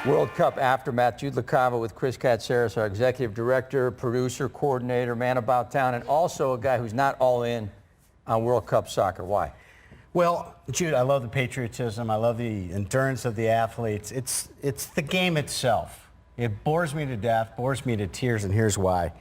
World Cup aftermath. Jude with Chris Katsaris, our executive director, producer, coordinator, man about town, and also a guy who's not all in on World Cup soccer. Why? Well, Jude, I love the patriotism. I love the endurance of the athletes. It's the game itself. It bores me to death, bores me to tears, and here's why.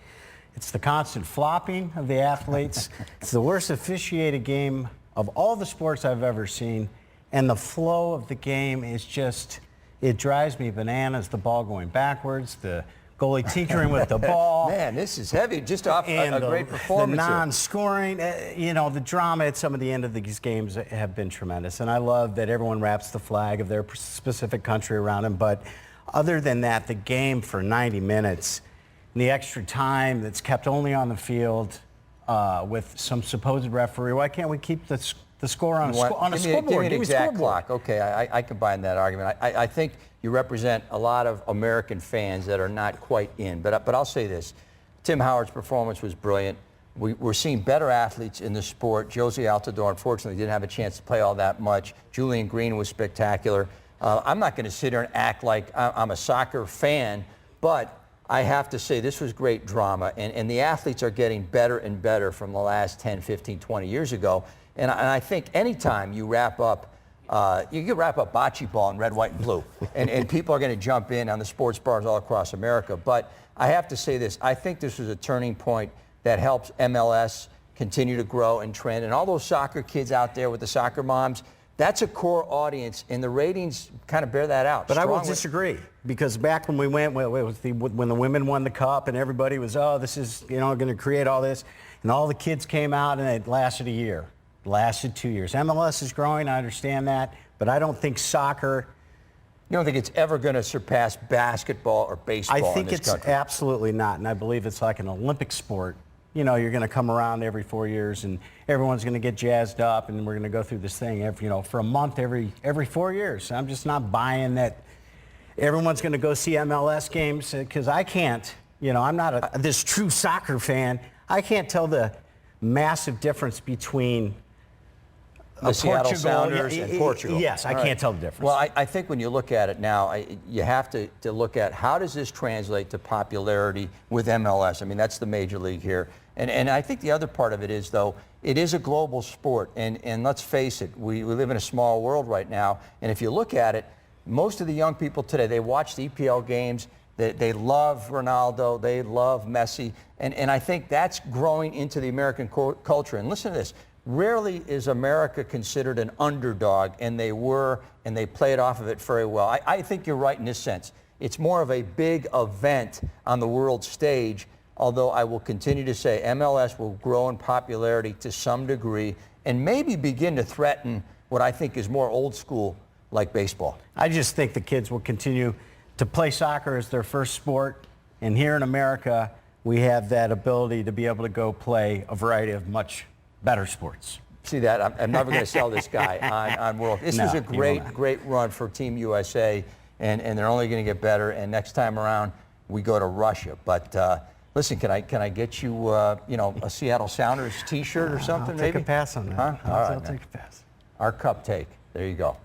It's the constant flopping of the athletes. It's the worst officiated game of all the sports I've ever seen, and the flow of the game is just... It drives me bananas, the ball going backwards, the goalie tinkering with the ball. Man, this is heavy, just off a great performance. The non-scoring, the drama at some of the end of these games have been tremendous. And I love that everyone wraps the flag of their specific country around them. But other than that, the game for 90 minutes, and the extra time that's kept only on the field with some supposed referee, why can't we keep the score on a scoreboard? Give me an exact clock. Okay, I combine that argument. I think you represent a lot of American fans that are not quite in. But I'll say this. Tim Howard's performance was brilliant. We're seeing better athletes in the sport. Josie Altidore, unfortunately, didn't have a chance to play all that much. Julian Green was spectacular. I'm not going to sit here and act like I'm a soccer fan, but I have to say this was great drama. And the athletes are getting better and better from the last 10, 15, 20 years ago. And I think anytime you wrap up, you can wrap up bocce ball in red, white, and blue. and people are going to jump in on the sports bars all across America. But I have to say this. I think this was a turning point that helps MLS continue to grow and trend. And all those soccer kids out there with the soccer moms, that's a core audience, and the ratings kind of bear that out. But I will disagree, because back when we went, when the women won the cup and everybody was, oh, this is going to create all this, and all the kids came out, and it lasted a year. Lasted 2 years. MLS is growing, I understand that, but I don't think soccer... You don't think it's ever going to surpass basketball or baseball in this country? I think it's absolutely not, and I believe it's like an Olympic sport. You're going to come around every 4 years, and everyone's going to get jazzed up, and we're going to go through this thing for a month every 4 years. I'm just not buying that everyone's going to go see MLS games, because I can't. I'm not this true soccer fan. I can't tell the massive difference between the Seattle Sounders and Portugal. Yes, I can't tell the difference. Well, I think when you look at it now, you have to look at how does this translate to popularity with MLS. I mean, that's the major league here. And I think the other part of it is, though, it is a global sport. And let's face it, we live in a small world right now. And if you look at it, most of the young people today, they watch the EPL games. They love Ronaldo. They love Messi. And I think that's growing into the American culture. And listen to this. Rarely is America considered an underdog, and they were, and they played off of it very well. I think you're right in this sense. It's more of a big event on the world stage, although I will continue to say MLS will grow in popularity to some degree and maybe begin to threaten what I think is more old school, like baseball. I just think the kids will continue to play soccer as their first sport, and here in America, we have that ability to be able to go play a variety of much better sports. See that? I'm never going to sell this guy on World. This was a great run for Team USA, and they're only going to get better. And next time around, we go to Russia. But listen, can I get you a Seattle Sounders T-shirt or something? I'll take a pass on that. Huh? I'll take a pass. Our cup take. There you go.